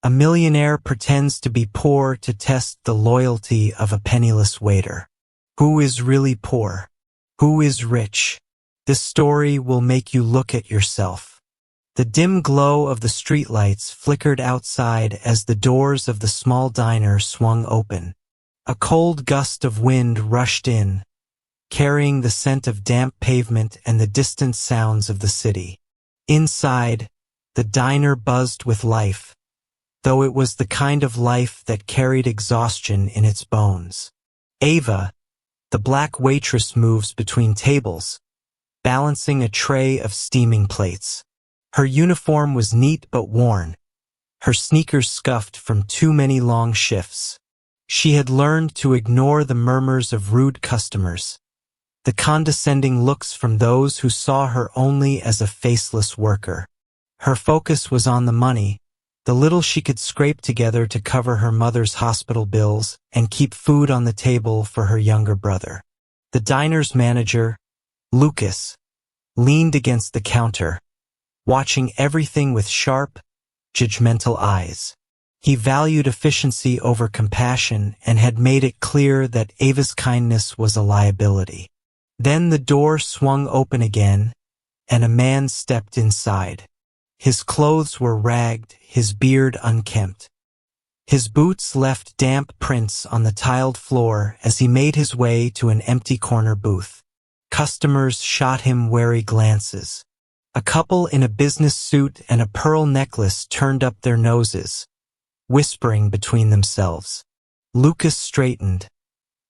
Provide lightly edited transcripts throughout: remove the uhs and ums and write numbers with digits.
A millionaire pretends to be poor to test the loyalty of a penniless waiter. Who is really poor? Who is rich? This story will make you look at yourself. The dim glow of the streetlights flickered outside as the doors of the small diner swung open. A cold gust of wind rushed in, carrying the scent of damp pavement and the distant sounds of the city. Inside, the diner buzzed with life, though it was the kind of life that carried exhaustion in its bones. Ava, the black waitress, moves between tables, balancing a tray of steaming plates. Her uniform was neat but worn, her sneakers scuffed from too many long shifts. She had learned to ignore the murmurs of rude customers, the condescending looks from those who saw her only as a faceless worker. Her focus was on the money, the little she could scrape together to cover her mother's hospital bills and keep food on the table for her younger brother. The diner's manager, Lucas, leaned against the counter, watching everything with sharp, judgmental eyes. He valued efficiency over compassion and had made it clear that Ava's kindness was a liability. Then the door swung open again, and a man stepped inside. His clothes were ragged, his beard unkempt. His boots left damp prints on the tiled floor as he made his way to an empty corner booth. Customers shot him wary glances. A couple in a business suit and a pearl necklace turned up their noses, whispering between themselves. Lucas straightened,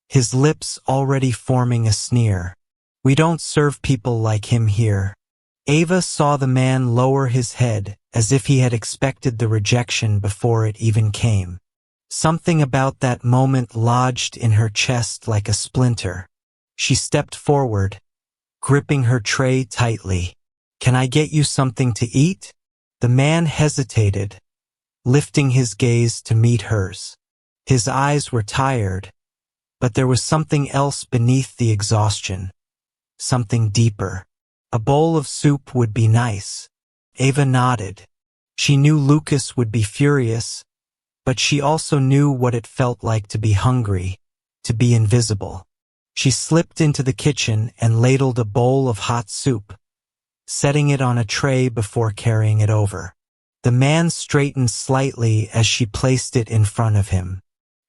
his lips already forming a sneer. "We don't serve people like him here." Ava saw the man lower his head as if he had expected the rejection before it even came. Something about that moment lodged in her chest like a splinter. She stepped forward, gripping her tray tightly. "Can I get you something to eat?" The man hesitated, lifting his gaze to meet hers. His eyes were tired, but there was something else beneath the exhaustion, something deeper. A bowl of soup would be nice. Ava nodded. She knew Lucas would be furious, but she also knew what it felt like to be hungry, to be invisible. She slipped into the kitchen and ladled a bowl of hot soup, setting it on a tray before carrying it over. The man straightened slightly as she placed it in front of him.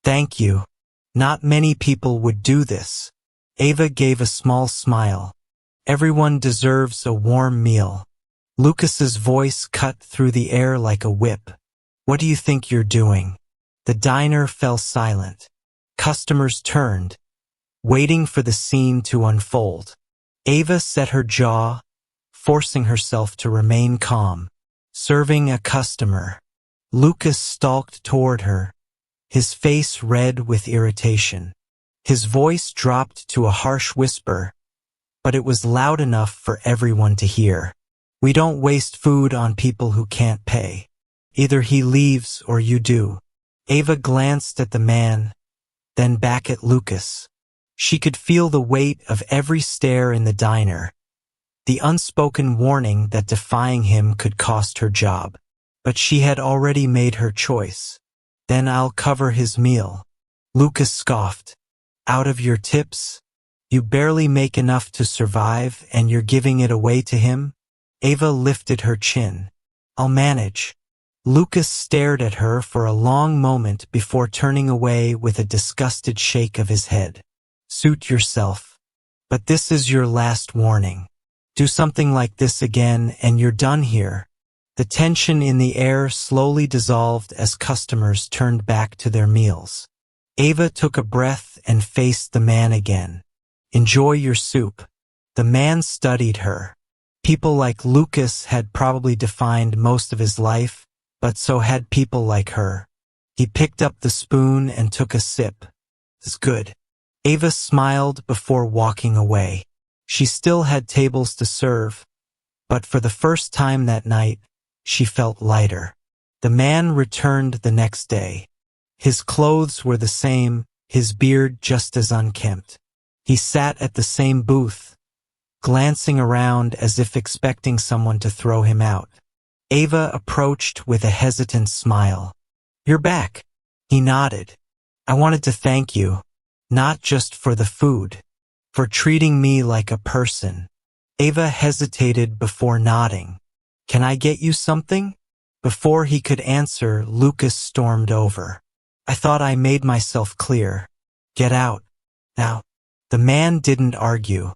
"Thank you. Not many people would do this." Ava gave a small smile. "Everyone deserves a warm meal." Lucas's voice cut through the air like a whip. "What do you think you're doing?" The diner fell silent. Customers turned, waiting for the scene to unfold. Ava set her jaw, forcing herself to remain calm. Serving a customer. Lucas stalked toward her, his face red with irritation. His voice dropped to a harsh whisper, but it was loud enough for everyone to hear. "We don't waste food on people who can't pay. Either he leaves or you do." Ava glanced at the man, then back at Lucas. She could feel the weight of every stare in the diner, the unspoken warning that defying him could cost her job. But she had already made her choice. "Then I'll cover his meal." Lucas scoffed. "Out of your tips? You barely make enough to survive and you're giving it away to him?" Ava lifted her chin. "I'll manage." Lucas stared at her for a long moment before turning away with a disgusted shake of his head. "Suit yourself. But this is your last warning. Do something like this again and you're done here." The tension in the air slowly dissolved as customers turned back to their meals. Ava took a breath and faced the man again. "Enjoy your soup." The man studied her. People like Lucas had probably defined most of his life, but so had people like her. He picked up the spoon and took a sip. "It's good." Ava smiled before walking away. She still had tables to serve, but for the first time that night, she felt lighter. The man returned the next day. His clothes were the same, his beard just as unkempt. He sat at the same booth, glancing around as if expecting someone to throw him out. Ava approached with a hesitant smile. You're back. He nodded. I wanted to thank you, not just for the food, for treating me like a person. Ava hesitated before nodding. Can I get you something? Before he could answer, Lucas stormed over. I thought I made myself clear. Get out. Now. The man didn't argue.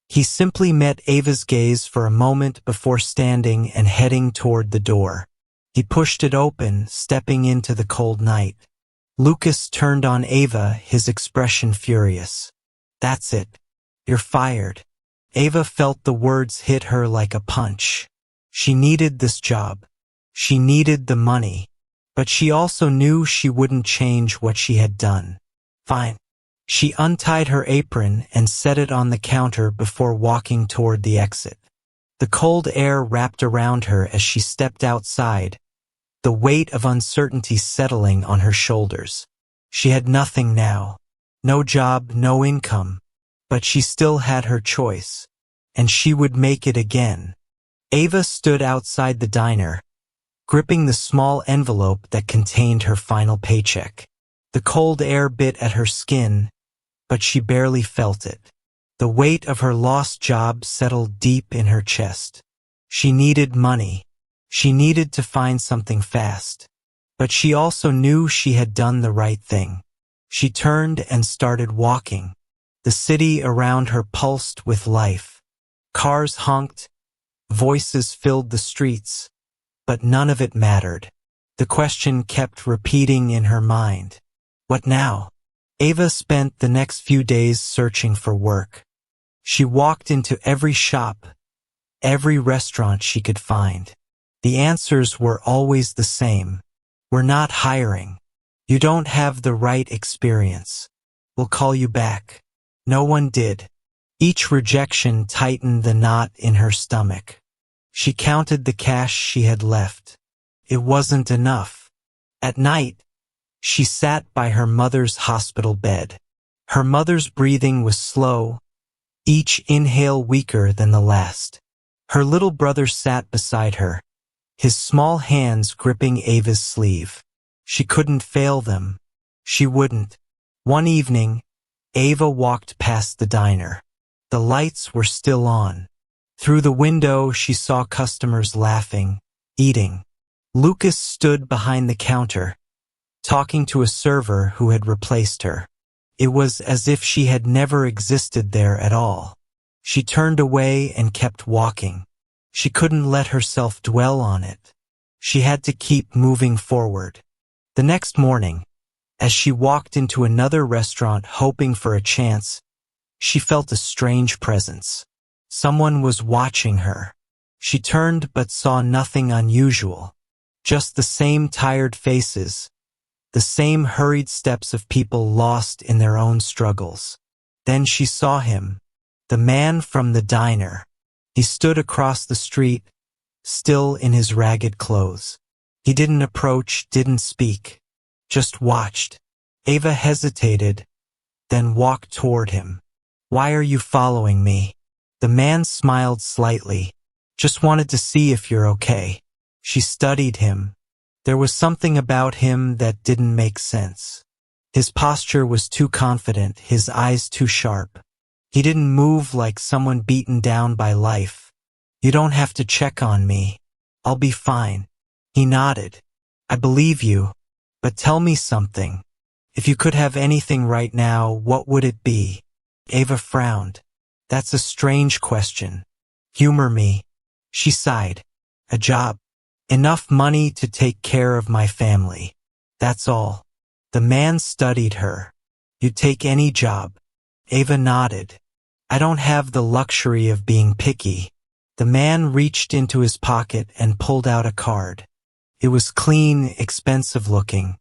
He simply met Ava's gaze for a moment before standing and heading toward the door. He pushed it open, stepping into the cold night. Lucas turned on Ava, his expression furious. That's it. You're fired. Ava felt the words hit her like a punch. She needed this job. She needed the money. But she also knew she wouldn't change what she had done. Fine. She untied her apron and set it on the counter before walking toward the exit. The cold air wrapped around her as she stepped outside, the weight of uncertainty settling on her shoulders. She had nothing now. No job, no income. But she still had her choice. And she would make it again. Ava stood outside the diner, gripping the small envelope that contained her final paycheck. The cold air bit at her skin, but she barely felt it. The weight of her lost job settled deep in her chest. She needed money. She needed to find something fast. But she also knew she had done the right thing. She turned and started walking. The city around her pulsed with life. Cars honked, voices filled the streets, but none of it mattered. The question kept repeating in her mind. What now? Ava spent the next few days searching for work. She walked into every shop, every restaurant she could find. The answers were always the same. We're not hiring. You don't have the right experience. We'll call you back. No one did. Each rejection tightened the knot in her stomach. She counted the cash she had left. It wasn't enough. At night, she sat by her mother's hospital bed. Her mother's breathing was slow, each inhale weaker than the last. Her little brother sat beside her, his small hands gripping Ava's sleeve. She couldn't fail them. She wouldn't. One evening, Ava walked past the diner. The lights were still on. Through the window, she saw customers laughing, eating. Lucas stood behind the counter, talking to a server who had replaced her. It was as if she had never existed there at all. She turned away and kept walking. She couldn't let herself dwell on it. She had to keep moving forward. The next morning, as she walked into another restaurant hoping for a chance, she felt a strange presence. Someone was watching her. She turned but saw nothing unusual. Just the same tired faces, the same hurried steps of people lost in their own struggles. Then she saw him, the man from the diner. He stood across the street, still in his ragged clothes. He didn't approach, didn't speak, just watched. Ava hesitated, then walked toward him. Why are you following me? The man smiled slightly. Just wanted to see if you're okay. She studied him. There was something about him that didn't make sense. His posture was too confident, his eyes too sharp. He didn't move like someone beaten down by life. You don't have to check on me. I'll be fine. He nodded. I believe you, but tell me something. If you could have anything right now, what would it be? Ava frowned. That's a strange question. Humor me. She sighed. A job. Enough money to take care of my family. That's all. The man studied her. You'd take any job. Ava nodded. I don't have the luxury of being picky. The man reached into his pocket and pulled out a card. It was clean, expensive looking.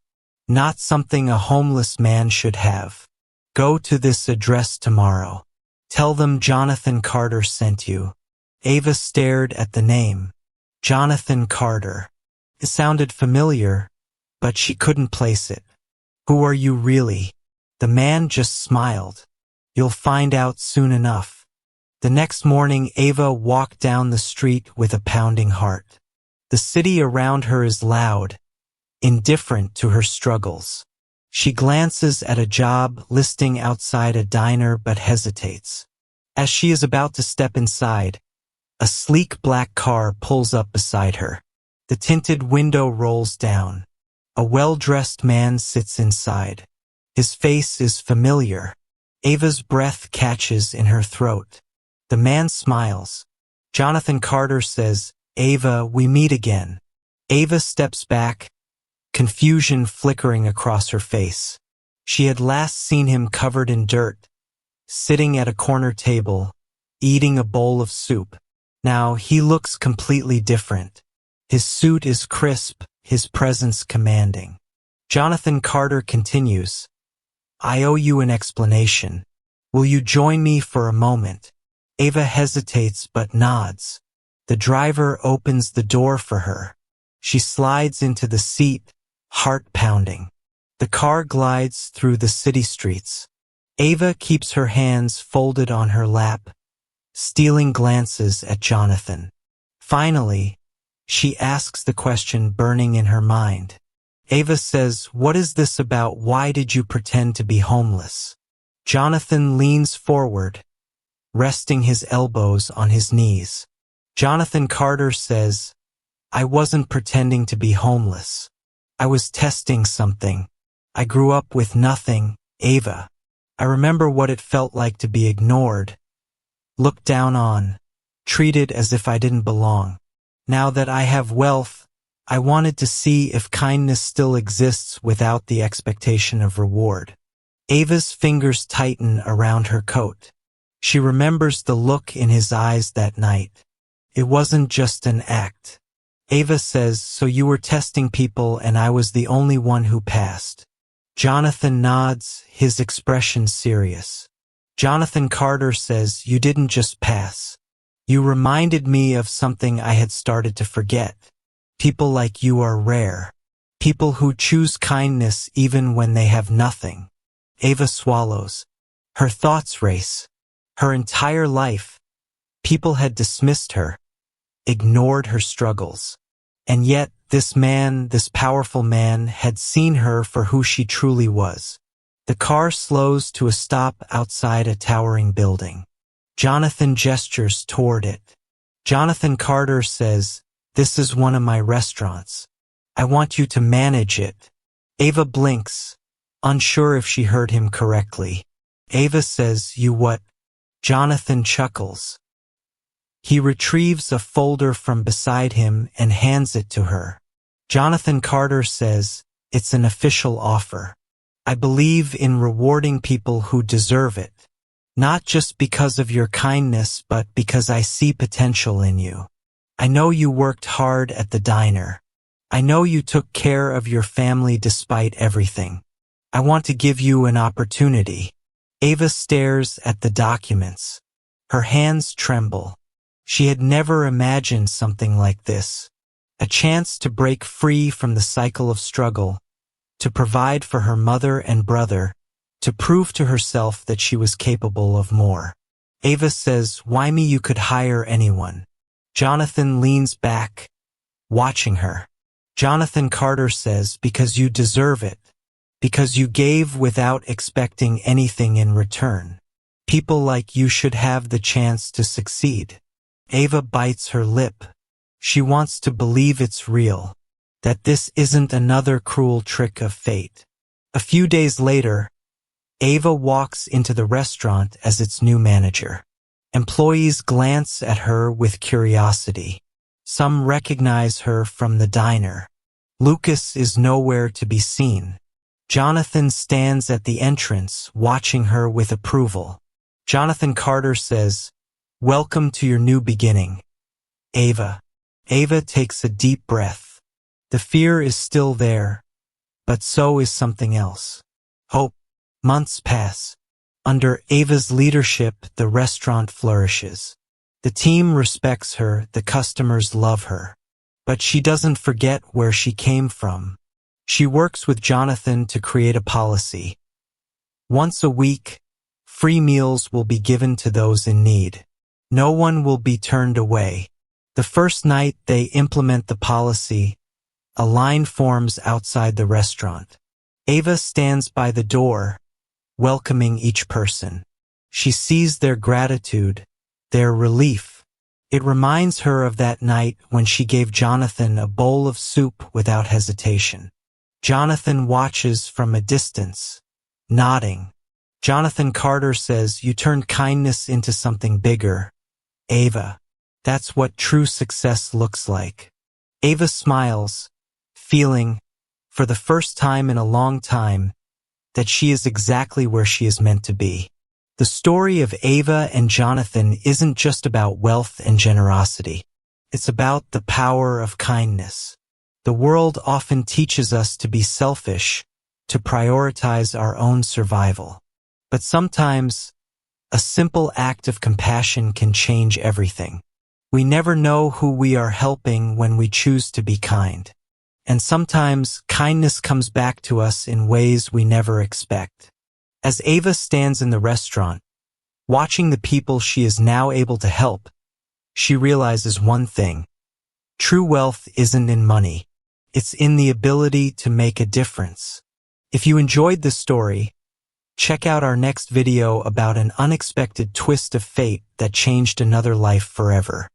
Not something a homeless man should have. Go to this address tomorrow. Tell them Jonathan Carter sent you. Ava stared at the name. Jonathan Carter. It sounded familiar, but she couldn't place it. Who are you really? The man just smiled. You'll find out soon enough. The next morning, Ava walked down the street with a pounding heart. The city around her is loud. indifferent to her struggles. She glances at a job listing outside a diner but hesitates. As she is about to step inside, a sleek black car pulls up beside her. The tinted window rolls down. A well-dressed man sits inside. His face is familiar. Ava's breath catches in her throat. The man smiles. Jonathan Carter says, "Ava, we meet again." Ava steps back, confusion flickering across her face. She had last seen him covered in dirt, sitting at a corner table, eating a bowl of soup. Now he looks completely different. His suit is crisp, his presence commanding. Jonathan Carter continues, "I owe you an explanation. Will you join me for a moment?" Ava hesitates but nods. The driver opens the door for her. She slides into the seat, heart pounding. The car glides through the city streets. Ava keeps her hands folded on her lap, stealing glances at Jonathan. Finally, she asks the question burning in her mind. Ava says, "What is this about? Why did you pretend to be homeless?" Jonathan leans forward, resting his elbows on his knees. Jonathan Carter says, "I wasn't pretending to be homeless. I was testing something. I grew up with nothing, Ava. I remember what it felt like to be ignored, looked down on, treated as if I didn't belong. Now that I have wealth, I wanted to see if kindness still exists without the expectation of reward." Ava's fingers tighten around her coat. She remembers the look in his eyes that night. It wasn't just an act. Ava says, "So you were testing people and I was the only one who passed." Jonathan nods, his expression serious. Jonathan Carter says, "You didn't just pass. You reminded me of something I had started to forget. People like you are rare. People who choose kindness even when they have nothing." Ava swallows. Her thoughts race. Her entire life, people had dismissed her, ignored her struggles. And yet, this man, this powerful man, had seen her for who she truly was. The car slows to a stop outside a towering building. Jonathan gestures toward it. Jonathan Carter says, "This is one of my restaurants. I want you to manage it." Ava blinks, unsure if she heard him correctly. Ava says, "You what?" Jonathan chuckles. He retrieves a folder from beside him and hands it to her. Jonathan Carter says, "It's an official offer. I believe in rewarding people who deserve it. Not just because of your kindness, but because I see potential in you. I know you worked hard at the diner. I know you took care of your family despite everything. I want to give you an opportunity." Ava stares at the documents. Her hands tremble. She had never imagined something like this. A chance to break free from the cycle of struggle, to provide for her mother and brother, to prove to herself that she was capable of more. Ava says, "Why me? You could hire anyone." Jonathan leans back, watching her. Jonathan Carter says, "Because you deserve it. Because you gave without expecting anything in return. People like you should have the chance to succeed." Ava bites her lip. She wants to believe it's real, that this isn't another cruel trick of fate. A few days later, Ava walks into the restaurant as its new manager. Employees glance at her with curiosity. Some recognize her from the diner. Lucas is nowhere to be seen. Jonathan stands at the entrance, watching her with approval. Jonathan Carter says, "Welcome to your new beginning, Ava." Ava takes a deep breath. The fear is still there, but so is something else. Hope. Months pass. Under Ava's leadership, the restaurant flourishes. The team respects her, the customers love her. But she doesn't forget where she came from. She works with Jonathan to create a policy. Once a week, free meals will be given to those in need. No one will be turned away. The first night they implement the policy, A line forms outside the restaurant. Ava stands by the door, welcoming each person. She sees their gratitude, their relief. It reminds her of that night when she gave Jonathan a bowl of soup without hesitation. Jonathan watches from a distance, nodding. Jonathan Carter says, "You turned kindness into something bigger, Ava. That's what true success looks like." Ava smiles, feeling, for the first time in a long time, that she is exactly where she is meant to be. The story of Ava and Jonathan isn't just about wealth and generosity. It's about the power of kindness. The world often teaches us to be selfish, to prioritize our own survival. But sometimes, a simple act of compassion can change everything. We never know who we are helping when we choose to be kind. And sometimes, kindness comes back to us in ways we never expect. As Ava stands in the restaurant, watching the people she is now able to help, she realizes one thing. True wealth isn't in money. It's in the ability to make a difference. If you enjoyed this story, check out our next video about an unexpected twist of fate that changed another life forever.